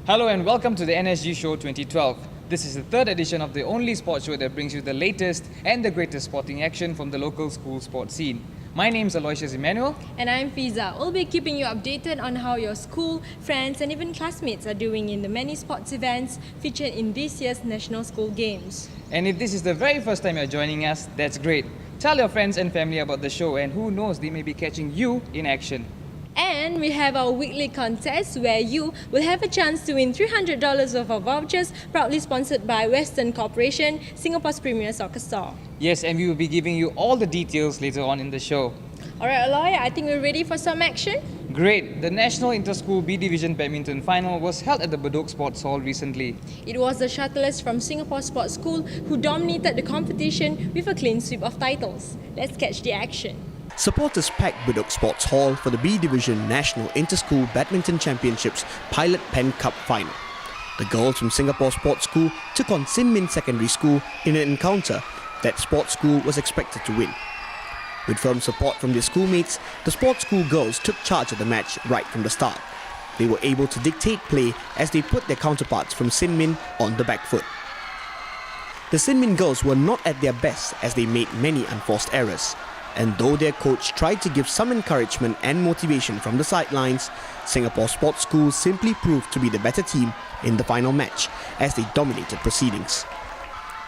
Hello and welcome to the NSG Show 2012. This is the third edition of the only sports show that brings you the latest and the greatest sporting action from the local school sports scene. My name is Aloysius Emmanuel. And I'm Fiza. We'll be keeping you updated on how your school, friends and even classmates are doing in the many sports events featured in this year's National School Games. And if this is the very first time you're joining us, that's great. Tell your friends and family about the show, and who knows, they may be catching you in action. And we have our weekly contest where you will have a chance to win $300 worth of vouchers, proudly sponsored by Western Corporation, Singapore's premier soccer store. Yes, and we will be giving you all the details later on in the show. Alright Aloy, I think we're ready for some action. Great! The National Inter-School B Division Badminton Final was held at the Bedok Sports Hall recently. It was the shuttlers from Singapore Sports School who dominated the competition with a clean sweep of titles. Let's catch the action. Supporters packed Bedok Sports Hall for the B Division National Inter-School Badminton Championships Pilot Pen Cup Final. The girls from Singapore Sports School took on Sin Min Secondary School in an encounter that sports school was expected to win. With firm support from their schoolmates, the sports school girls took charge of the match right from the start. They were able to dictate play as they put their counterparts from Sin Min on the back foot. The Sin Min girls were not at their best as they made many unforced errors. And though their coach tried to give some encouragement and motivation from the sidelines, Singapore Sports School simply proved to be the better team in the final match as they dominated proceedings.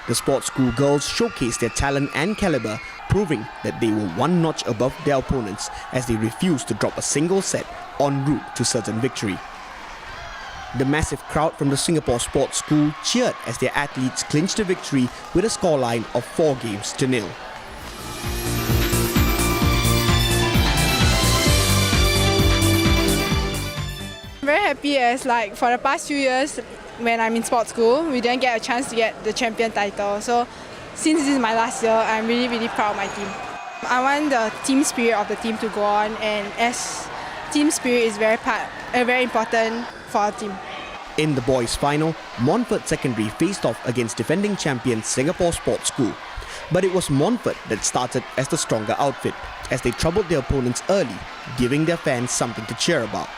The sports school girls showcased their talent and caliber, proving that they were one notch above their opponents as they refused to drop a single set en route to certain victory. The massive crowd from the Singapore Sports School cheered as their athletes clinched the victory with a scoreline of 4-0. Very happy as for the past few years when I'm in sports school, we didn't get a chance to get the champion title. So since this is my last year, I'm really proud of my team. I want the team spirit of the team to go on, and as team spirit is very important for our team. In the boys' final, Montfort Secondary faced off against defending champion Singapore Sports School. But it was Montfort that started as the stronger outfit, as they troubled their opponents early, giving their fans something to cheer about.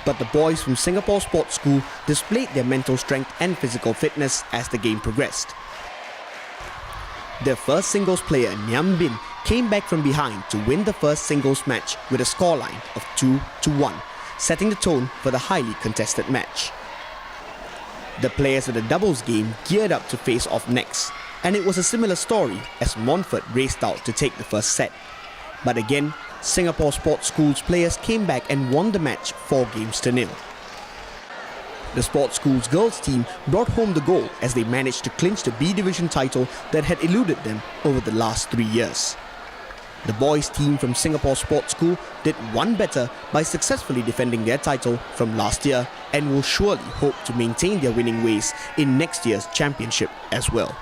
But the boys from Singapore Sports School displayed their mental strength and physical fitness as the game progressed. Their first singles player, Nyam Bin, came back from behind to win the first singles match with a scoreline of 2-1, setting the tone for the highly contested match. The players of the doubles game geared up to face off next, and it was a similar story as Montfort raced out to take the first set. But again, Singapore Sports School's players came back and won the match 4-0. The Sports School's girls team brought home the gold as they managed to clinch the B Division title that had eluded them over the last 3 years. The boys team from Singapore Sports School did one better by successfully defending their title from last year and will surely hope to maintain their winning ways in next year's championship as well.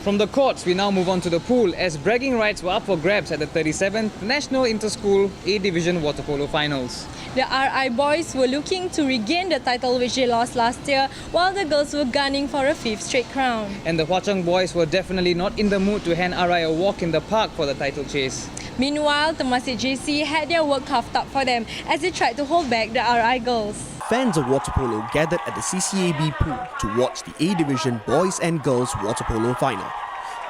From the courts, we now move on to the pool as bragging rights were up for grabs at the 37th National Inter-School A Division Water Polo Finals. The RI boys were looking to regain the title which they lost last year, while the girls were gunning for a 5th straight crown. And the Hwa Chong boys were definitely not in the mood to hand RI a walk in the park for the title chase. Meanwhile, Temasek JC had their work cut out for them as they tried to hold back the RI girls. Fans of water polo gathered at the CCAB pool to watch the A Division Boys and Girls Water Polo Final.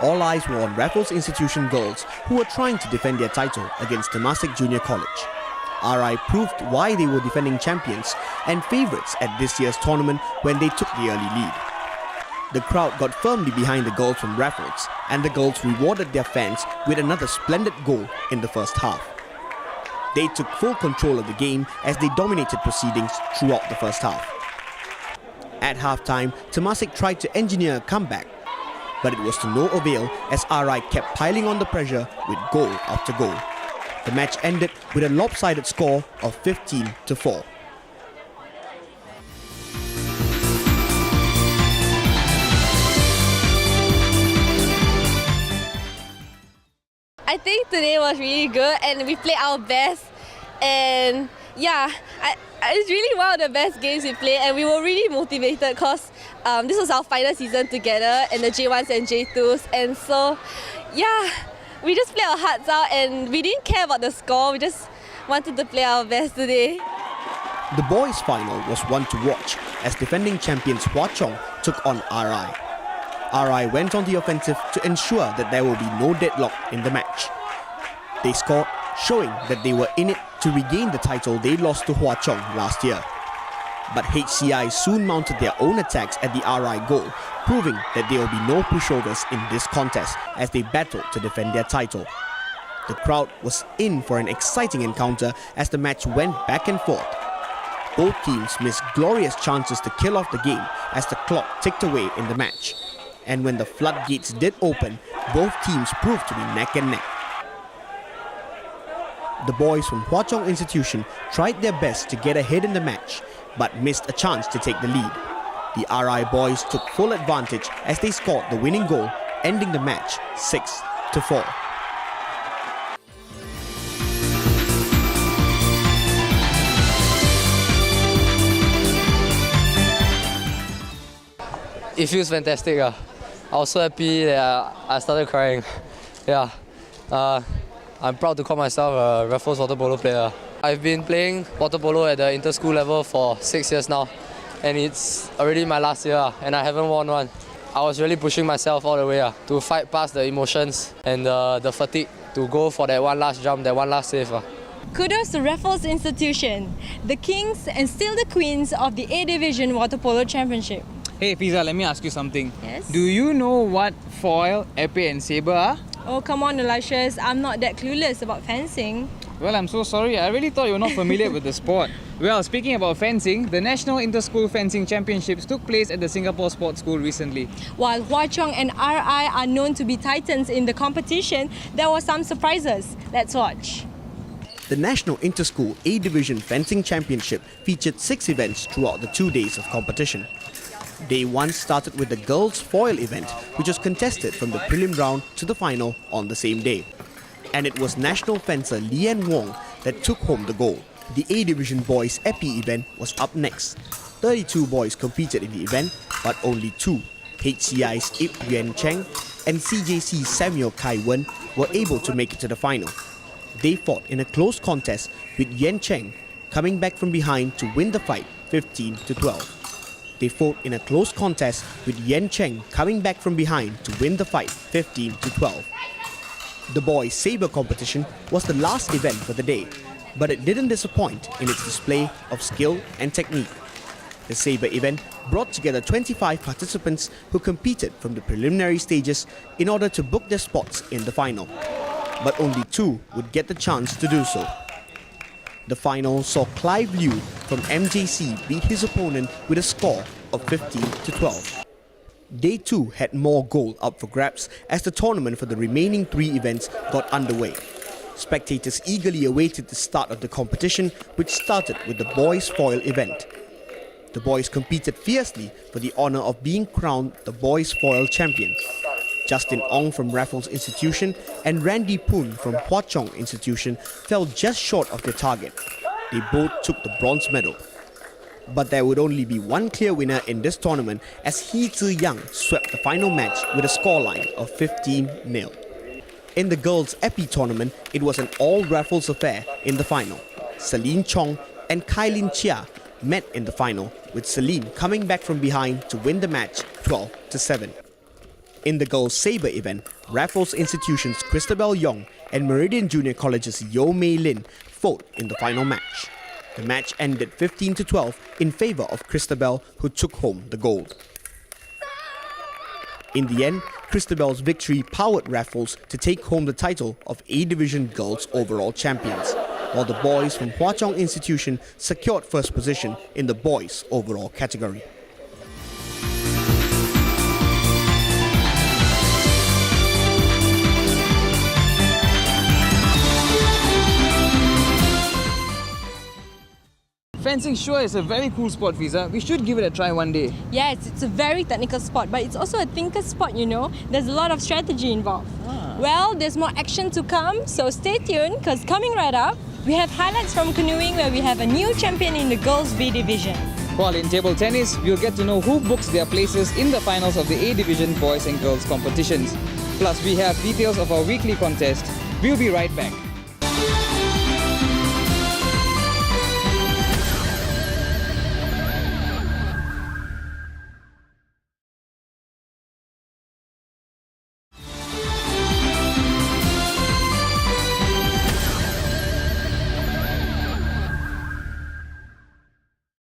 All eyes were on Raffles Institution girls who were trying to defend their title against Temasek Junior College. RI proved why they were defending champions and favourites at this year's tournament when they took the early lead. The crowd got firmly behind the girls from Raffles, and the girls rewarded their fans with another splendid goal in the first half. They took full control of the game as they dominated proceedings throughout the first half. At halftime, Temasek tried to engineer a comeback, but it was to no avail as RI kept piling on the pressure with goal after goal. The match ended with a lopsided score of 15-4. I think today was really good and we played our best, and yeah, it's really one of the best games we played, and we were really motivated because this was our final season together and the J1s and J2s, and so yeah, we just played our hearts out and we didn't care about the score. We just wanted to play our best today. The boys' final was one to watch as defending champions Hwa Chong took on RI. RI went on the offensive to ensure that there will be no deadlock in the match. They scored, showing that they were in it to regain the title they lost to Hwa Chong last year. But HCI soon mounted their own attacks at the RI goal, proving that there will be no pushovers in this contest as they battled to defend their title. The crowd was in for an exciting encounter as the match went back and forth. Both teams missed glorious chances to kill off the game as the clock ticked away in the match. And when the floodgates did open, both teams proved to be neck and neck. The boys from Hwa Chong Institution tried their best to get ahead in the match, but missed a chance to take the lead. The RI boys took full advantage as they scored the winning goal, ending the match 6-4. It feels fantastic. I was so happy that I started crying. I'm proud to call myself a Raffles water polo player. I've been playing water polo at the inter-school level for 6 years now, and it's already my last year and I haven't won one. I was really pushing myself all the way to fight past the emotions and the fatigue to go for that one last jump, that one last save. Kudos to Raffles Institution, the kings and still the queens of the A Division Water Polo Championship. Hey Fiza, let me ask you something. Yes? Do you know what foil, épée and sabre are? Oh, come on, Elisha, I'm not that clueless about fencing. Well, I'm so sorry. I really thought you were not familiar with the sport. Well, speaking about fencing, the National Inter-School Fencing Championships took place at the Singapore Sports School recently. While Hwa Chong and RI are known to be titans in the competition, there were some surprises. Let's watch. The National Inter-School A Division Fencing Championship featured 6 events throughout the 2 days of competition. Day 1 started with the girls' foil event, which was contested from the prelim round to the final on the same day. And it was national fencer Lian Wong that took home the gold. The A Division boys' épée event was up next. 32 boys competed in the event, but only 2, HCI's Ip Yuan Cheng and CJC's Samuel Kai Wen, were able to make it to the final. They fought in a close contest with Yuan Cheng coming back from behind to win the fight 15-12. They fought in a close contest with Yen Cheng coming back from behind to win the fight 15-12. The boys' sabre competition was the last event for the day, but it didn't disappoint in its display of skill and technique. The sabre event brought together 25 participants who competed from the preliminary stages in order to book their spots in the final. But only 2 would get the chance to do so. The final saw Clive Liu from MJC beat his opponent with a score of 15-12. Day 2 had more gold up for grabs as the tournament for the remaining 3 events got underway. Spectators eagerly awaited the start of the competition, which started with the boys' foil event. The boys competed fiercely for the honour of being crowned the boys' foil champion. Justin Ong from Raffles Institution and Randy Poon from Hwa Chong Institution fell just short of their target. They both took the bronze medal. But there would only be one clear winner in this tournament as Hee Zi Yang swept the final match with a scoreline of 15-0. In the girls' épée tournament, it was an all-Raffles affair in the final. Celine Chong and Kailin Chia met in the final, with Celine coming back from behind to win the match 12-7. In the girls' sabre event, Raffles Institution's Christabel Yong and Meridian Junior College's Yo Mei Lin fought in the final match. The match ended 15-12 in favour of Christabel, who took home the gold. In the end, Christabel's victory powered Raffles to take home the title of A Division Girls Overall Champions, while the boys from Hwa Chong Institution secured first position in the boys' overall category. Fencing sure is a very cool sport, Fiza. We should give it a try one day. Yes, it's a very technical sport, but it's also a thinker sport, you know. There's a lot of strategy involved. Well, there's more action to come, so stay tuned, because coming right up, we have highlights from canoeing where we have a new champion in the girls' B division. While in table tennis, we'll get to know who books their places in the finals of the A Division boys and girls competitions. Plus, we have details of our weekly contest. We'll be right back.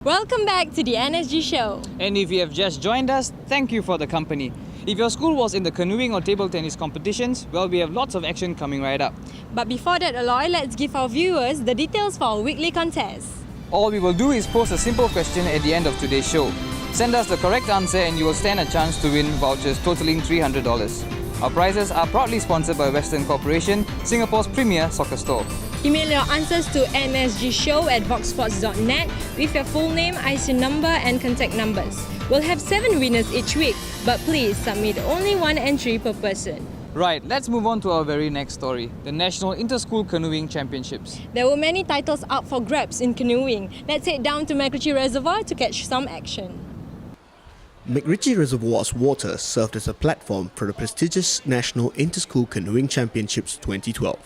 Welcome back to the NSG show. And if you have just joined us, thank you for the company. If your school was in the canoeing or table tennis competitions, well, we have lots of action coming right up. But before that, Aloy, let's give our viewers the details for our weekly contest. All we will do is post a simple question at the end of today's show. Send us the correct answer and you will stand a chance to win vouchers totaling $300. Our prizes are proudly sponsored by Western Corporation, Singapore's premier soccer store. Email your answers to nsgshow@voxsports.net with your full name, IC number and contact numbers. We'll have 7 winners each week, but please submit only 1 entry per person. Right, let's move on to our very next story, the National Inter-School Canoeing Championships. There were many titles up for grabs in canoeing. Let's head down to MacRitchie Reservoir to catch some action. MacRitchie Reservoir's water served as a platform for the prestigious National Inter-School Canoeing Championships 2012.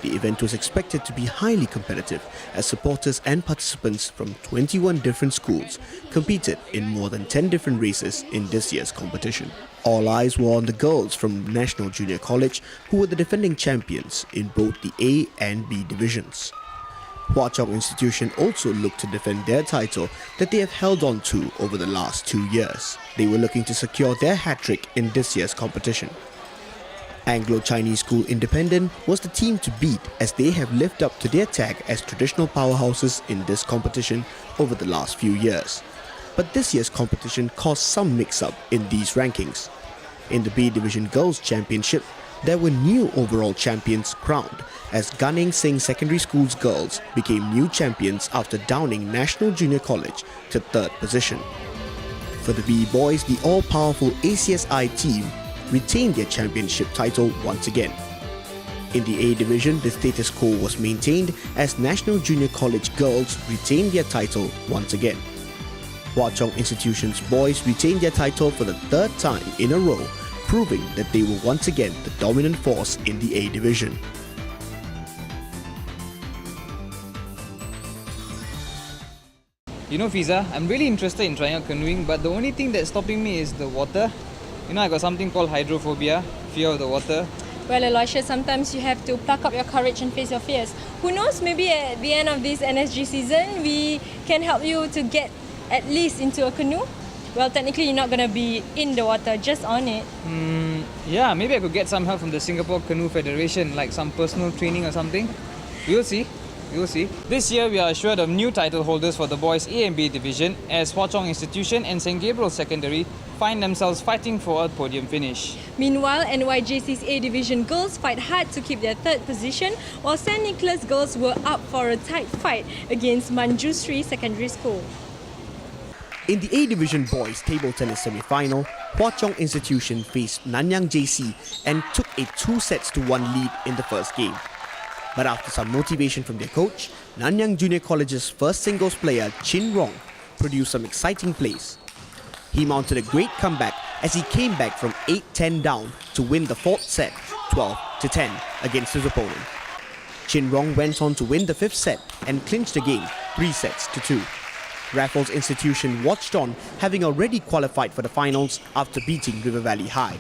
The event was expected to be highly competitive as supporters and participants from 21 different schools competed in more than 10 different races in this year's competition. All eyes were on the girls from National Junior College, who were the defending champions in both the A and B divisions. Hwa Chong Institution also looked to defend their title that they have held on to over the last 2 years. They were looking to secure their hat-trick in this year's competition. Anglo-Chinese School Independent was the team to beat as they have lived up to their tag as traditional powerhouses in this competition over the last few years. But this year's competition caused some mix-up in these rankings. In the B Division Girls Championship, there were new overall champions crowned as Gan Seng Secondary School's girls became new champions after downing National Junior College to 3rd position. For the B Boys, the all-powerful ACSI team retained their championship title once again. In the A Division, the status quo was maintained as National Junior College girls retained their title once again. Hwa Chong Institution's boys retained their title for the 3rd time in a row, proving that they were once again the dominant force in the A Division. You know, Fiza, I'm really interested in trying out canoeing, but the only thing that's stopping me is the water. You know, I got something called hydrophobia, fear of the water. Well, Elisha, sometimes you have to pluck up your courage and face your fears. Who knows, maybe at the end of this NSG season, we can help you to get at least into a canoe. Well, technically, you're not going to be in the water, just on it. Yeah, maybe I could get some help from the Singapore Canoe Federation, like some personal training or something. We'll see. We'll see. This year, we are assured of new title holders for the boys A and B division as Hwa Chong Institution and St. Gabriel Secondary find themselves fighting for a podium finish. Meanwhile, NYJC's A Division girls fight hard to keep their 3rd position, while St. Nicholas girls were up for a tight fight against Manjusri Secondary School. In the A Division Boys Table Tennis Semi-Final, Hwa Chong Institution faced Nanyang JC and took a 2-1 lead in the first game. But after some motivation from their coach, Nanyang Junior College's first singles player, Chin Rong, produced some exciting plays. He mounted a great comeback as he came back from 8-10 down to win the 4th set, 12-10, against his opponent. Chin Rong went on to win the 5th set and clinched the game, 3-2. Raffles Institution watched on, having already qualified for the finals after beating River Valley High.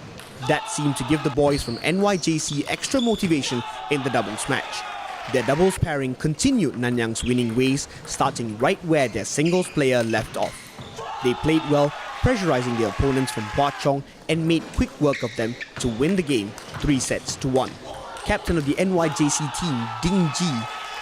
That seemed to give the boys from NYJC extra motivation in the doubles match. Their doubles pairing continued Nanyang's winning ways, starting right where their singles player left off. They played well, pressurizing their opponents from Hwa Chong and made quick work of them to win the game 3-1. Captain of the NYJC team, Ding Ji,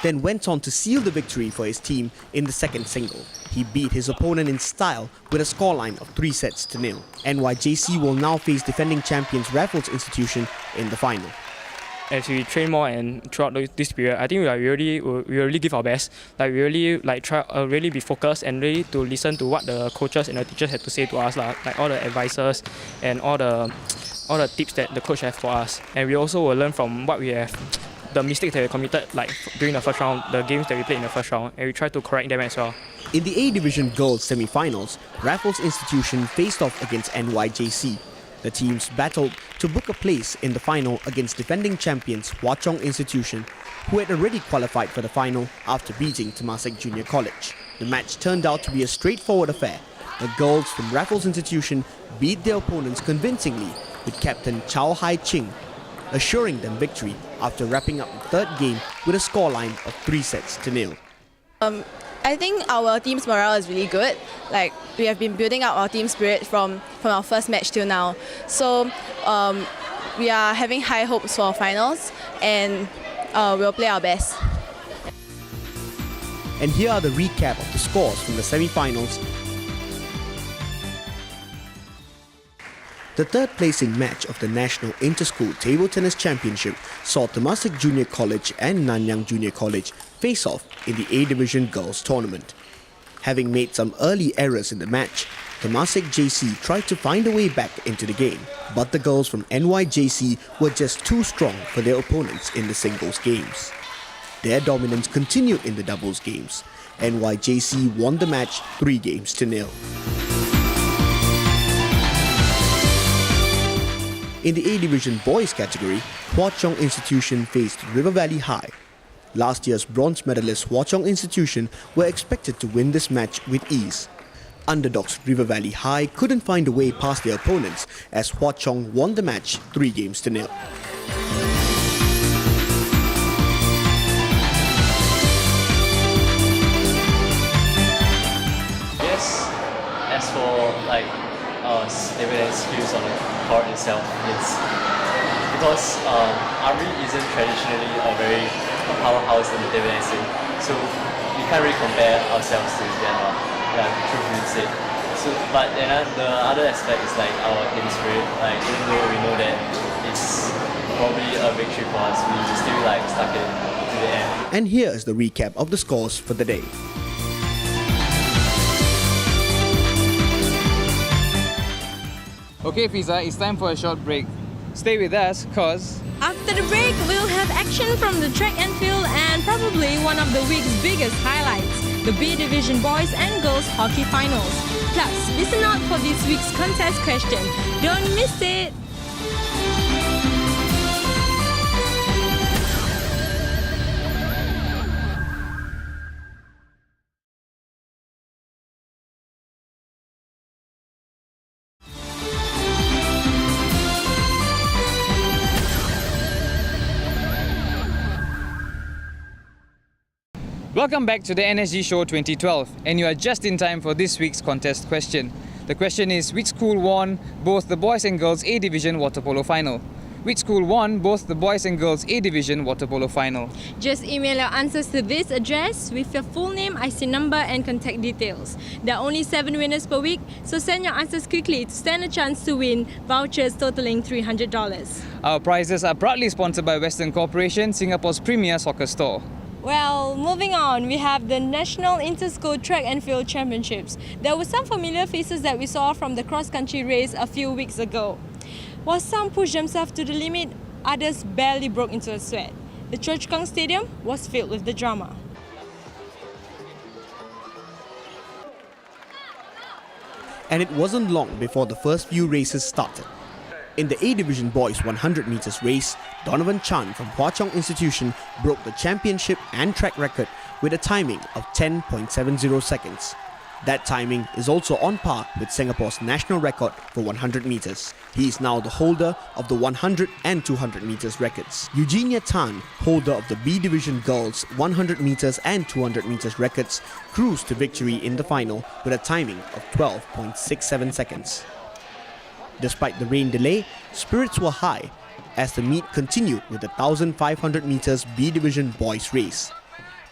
then went on to seal the victory for his team in the second single. He beat his opponent in style with a scoreline of 3-0. NYJC will now face defending champions Raffles Institution in the final. As we train more and throughout this period, I think we really give our best. Like we really try really be focused and really to listen to what the coaches and the teachers had to say to us, like all the advices and all the tips that the coach have for us. And we also will learn from what we have, the mistakes that we committed, like during the first round, the games that we played in the first round, and we try to correct them as well. In the A Division Girls semi-finals, Raffles Institution faced off against NYJC. The teams battled to book a place in the final against defending champions Hwa Chong Institution, who had already qualified for the final after beating Temasek Junior College. The match turned out to be a straightforward affair. The girls from Raffles Institution beat their opponents convincingly, with captain Chow Hai Ching assuring them victory after wrapping up the third game with a scoreline of 3-0. I think our team's morale is really good. Like, we have been building up our team spirit from our first match till now. So we are having high hopes for finals, and we'll play our best. And here are the recap of the scores from the semi-finals. The third placing match of the National Inter-School Table Tennis Championship saw Temasek Junior College and Nanyang Junior College face off in the A Division Girls Tournament. Having made some early errors in the match, Temasek JC tried to find a way back into the game, but the girls from NYJC were just too strong for their opponents in the singles games. Their dominance continued in the doubles games. NYJC won the match 3-0. In the A Division Boys category, Hwa Chong Institution faced River Valley High. Last year's bronze medalist Hwa Chong Institution were expected to win this match with ease. Underdogs River Valley High couldn't find a way past their opponents as Hwa Chong won the match 3-0. Yes, as for like table tennis skills on the court itself, it's because Army isn't traditionally a very powerhouse in the table tennis scene, so we can't really compare ourselves to them. Truthfully said. So, but then the other aspect is like our team spirit. Like, even though we know that it's probably a victory for us, we still like stuck it to the end. And here is the recap of the scores for the day. Okay, Fiza, it's time for a short break. Stay with us, cause After the break, we'll have action from the track and field and probably one of the week's biggest highlights, the B Division Boys and Girls Hockey Finals. Plus, listen out for this week's contest question. Don't miss it! welcome back to the NSG Show 2012, and you are just in time for this week's contest question. The question is, which school won both the Boys and Girls A Division Water Polo Final? Which school won both the Boys and Girls A Division Water Polo Final? Just email your answers to this address with your full name, IC number and contact details. There are only 7 winners per week, so send your answers quickly to stand a chance to win vouchers totaling $300. Our prizes are proudly sponsored by Western Corporation, Singapore's premier soccer store. Well, moving on, we have the National Inter-School Track and Field Championships. There were some familiar faces that we saw from the cross-country race a few weeks ago. While some pushed themselves to the limit, others barely broke into a sweat. The Choa Chu Kang Stadium was filled with the drama. And it wasn't long before the first few races started. In the A Division Boys 100 meters race, Donovan Chan from Hwa Chong Institution broke the championship and track record with a timing of 10.70 seconds. That timing is also on par with Singapore's national record for 100 meters. He is now the holder of the 100 and 200 meters records. Eugenia Tan, holder of the B Division Girls 100 meters and 200 meters records, cruised to victory in the final with a timing of 12.67 seconds. Despite the rain delay, spirits were high as the meet continued with the 1,500 meters B Division Boys race.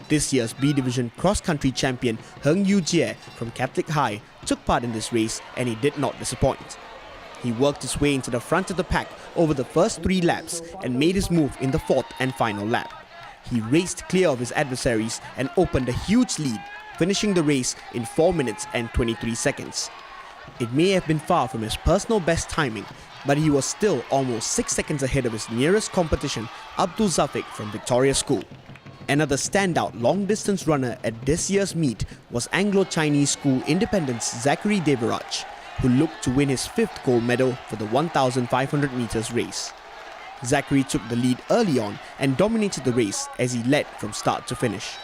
This year's B Division cross-country champion Heng Yu Jie from Catholic High took part in this race, and he did not disappoint. He worked his way into the front of the pack over the first 3 laps and made his move in the 4th and final lap. He raced clear of his adversaries and opened a huge lead, finishing the race in 4 minutes and 23 seconds. It may have been far from his personal best timing, but he was still almost 6 seconds ahead of his nearest competition, Abdul Zafiq from Victoria School. Another standout long-distance runner at this year's meet was Anglo-Chinese School Independent's Zachary Devaraj. who looked to win his 5th gold medal for the 1,500 meters race. Zachary took the lead early on and dominated the race as he led from start to finish.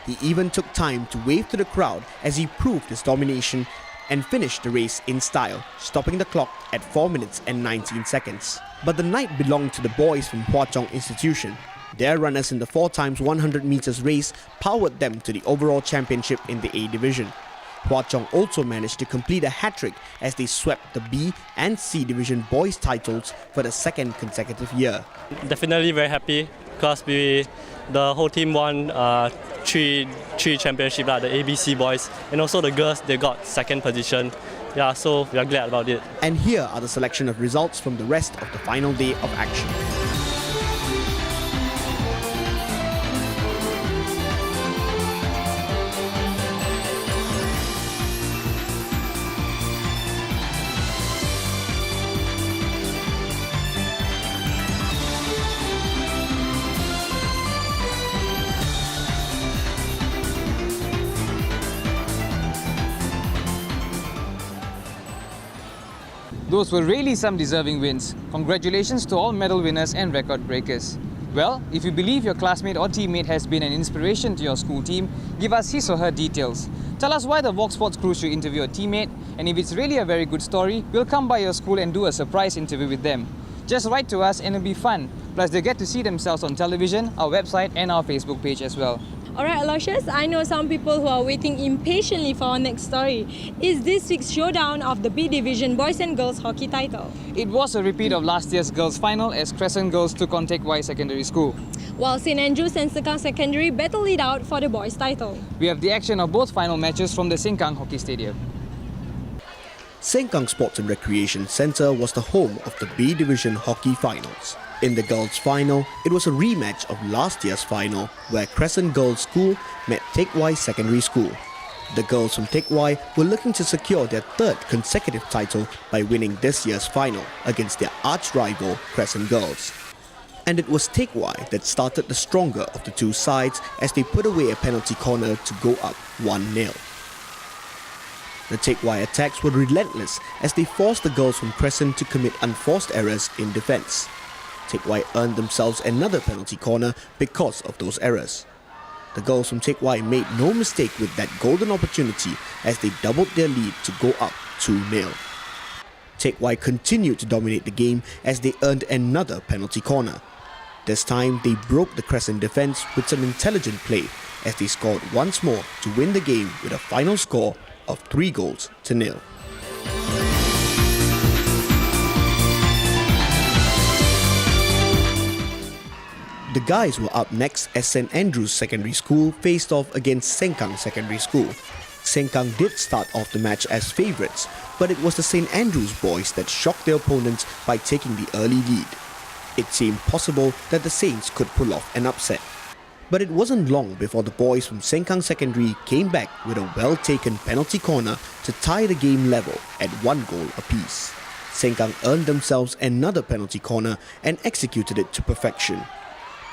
He even took time to wave to the crowd as he proved his domination and finished the race in style, stopping the clock at 4 minutes and 19 seconds. But the night belonged to the boys from Hwa Chong Institution. Their runners in the 4x100 meters race powered them to the overall championship in the A division. Hwa Chong also managed to complete a hat-trick as they swept the B and C division boys titles for the 2nd consecutive year. Definitely very happy because the whole team won three championships, the ABC boys, and also the girls, they got 2nd position. Yeah, so we are glad about it. And here are the selection of results from the rest of the final day of action. Those were really some deserving wins. Congratulations to all medal winners and record breakers. Well, if you believe your classmate or teammate has been an inspiration to your school team, give us his or her details. Tell us why the Vox Sports crew should interview a teammate, and if it's really a very good story, we'll come by your school and do a surprise interview with them. Just write to us and it'll be fun. Plus, they get to see themselves on television, our website and our Facebook page as well. Alright, Aloysius, I know some people who are waiting impatiently for our next story. Is this week's showdown of the B Division Boys and Girls Hockey title. It was a repeat of last year's girls' final as Crescent Girls took on Teck Whye Secondary School. While St. Andrews and Sengkang Secondary battled it out for the boys' title. We have the action of both final matches from the Sengkang Hockey Stadium. Sengkang Sports and Recreation Centre was the home of the B Division Hockey Finals. In the girls' final, it was a rematch of last year's final where Crescent Girls School met Teck Whye Secondary School. The girls from Teck Whye were looking to secure their 3rd consecutive title by winning this year's final against their arch-rival Crescent Girls. And it was Teck Whye that started the stronger of the two sides as they put away a penalty corner to go up 1-0. The Teck Whye attacks were relentless as they forced the girls from Crescent to commit unforced errors in defence. Teck Whye earned themselves another penalty corner because of those errors. The girls from Teck Whye made no mistake with that golden opportunity as they doubled their lead to go up 2-0. Teck Whye continued to dominate the game as they earned another penalty corner. This time they broke the Crescent defence with some intelligent play as they scored once more to win the game with a final score of 3-0. The guys were up next as St. Andrews Secondary School faced off against Sengkang Secondary School. Sengkang did start off the match as favourites, but it was the St. Andrews boys that shocked their opponents by taking the early lead. It seemed possible that the Saints could pull off an upset. But it wasn't long before the boys from Sengkang Secondary came back with a well-taken penalty corner to tie the game level at 1 goal apiece. Sengkang earned themselves another penalty corner and executed it to perfection.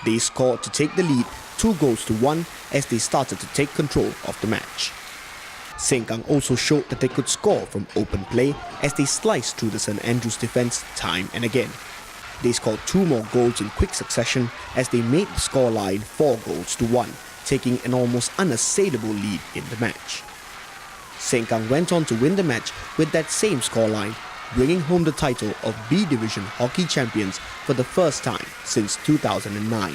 They scored to take the lead 2-1 as they started to take control of the match. Sengkang also showed that they could score from open play as they sliced through the St. Andrews defence time and again. They scored 2 more goals in quick succession as they made the scoreline 4-1, taking an almost unassailable lead in the match. Sengkang went on to win the match with that same scoreline, bringing home the title of B Division Hockey Champions for the first time since 2009.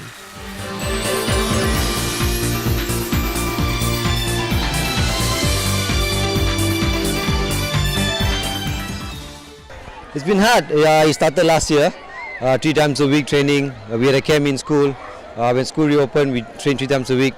It's been hard. I started last year, 3 times a week training. We had a camp in school. When school reopened, we trained 3 times a week.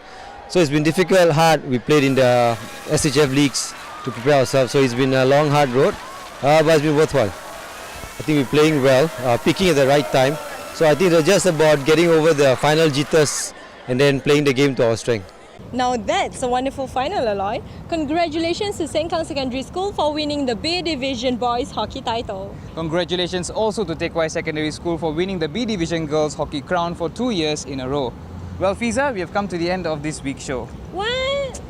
So it's been difficult, hard. We played in the SHF leagues to prepare ourselves. So it's been a long, hard road. But it's been worthwhile. I think we're playing well, peaking at the right time. So I think it's just about getting over the final jitters and then playing the game to our strength. Now that's a wonderful final, Aloy. Congratulations to Sengkang Secondary School for winning the B Division Boys Hockey title. Congratulations also to Teck Whye Secondary School for winning the B Division Girls Hockey crown for 2 years in a row. Well, Fiza, we have come to the end of this week's show. What?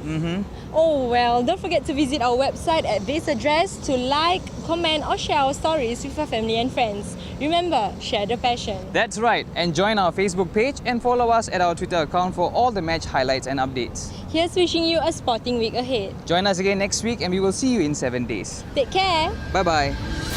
Oh well, don't forget to visit our website at this address to like, comment or share our stories with your family and friends. Remember, share the passion. That's right, and join our Facebook page and follow us at our Twitter account for all the match highlights and updates. Here's wishing you a sporting week ahead. Join us again next week and we will see you in 7 days. Take care. Bye bye.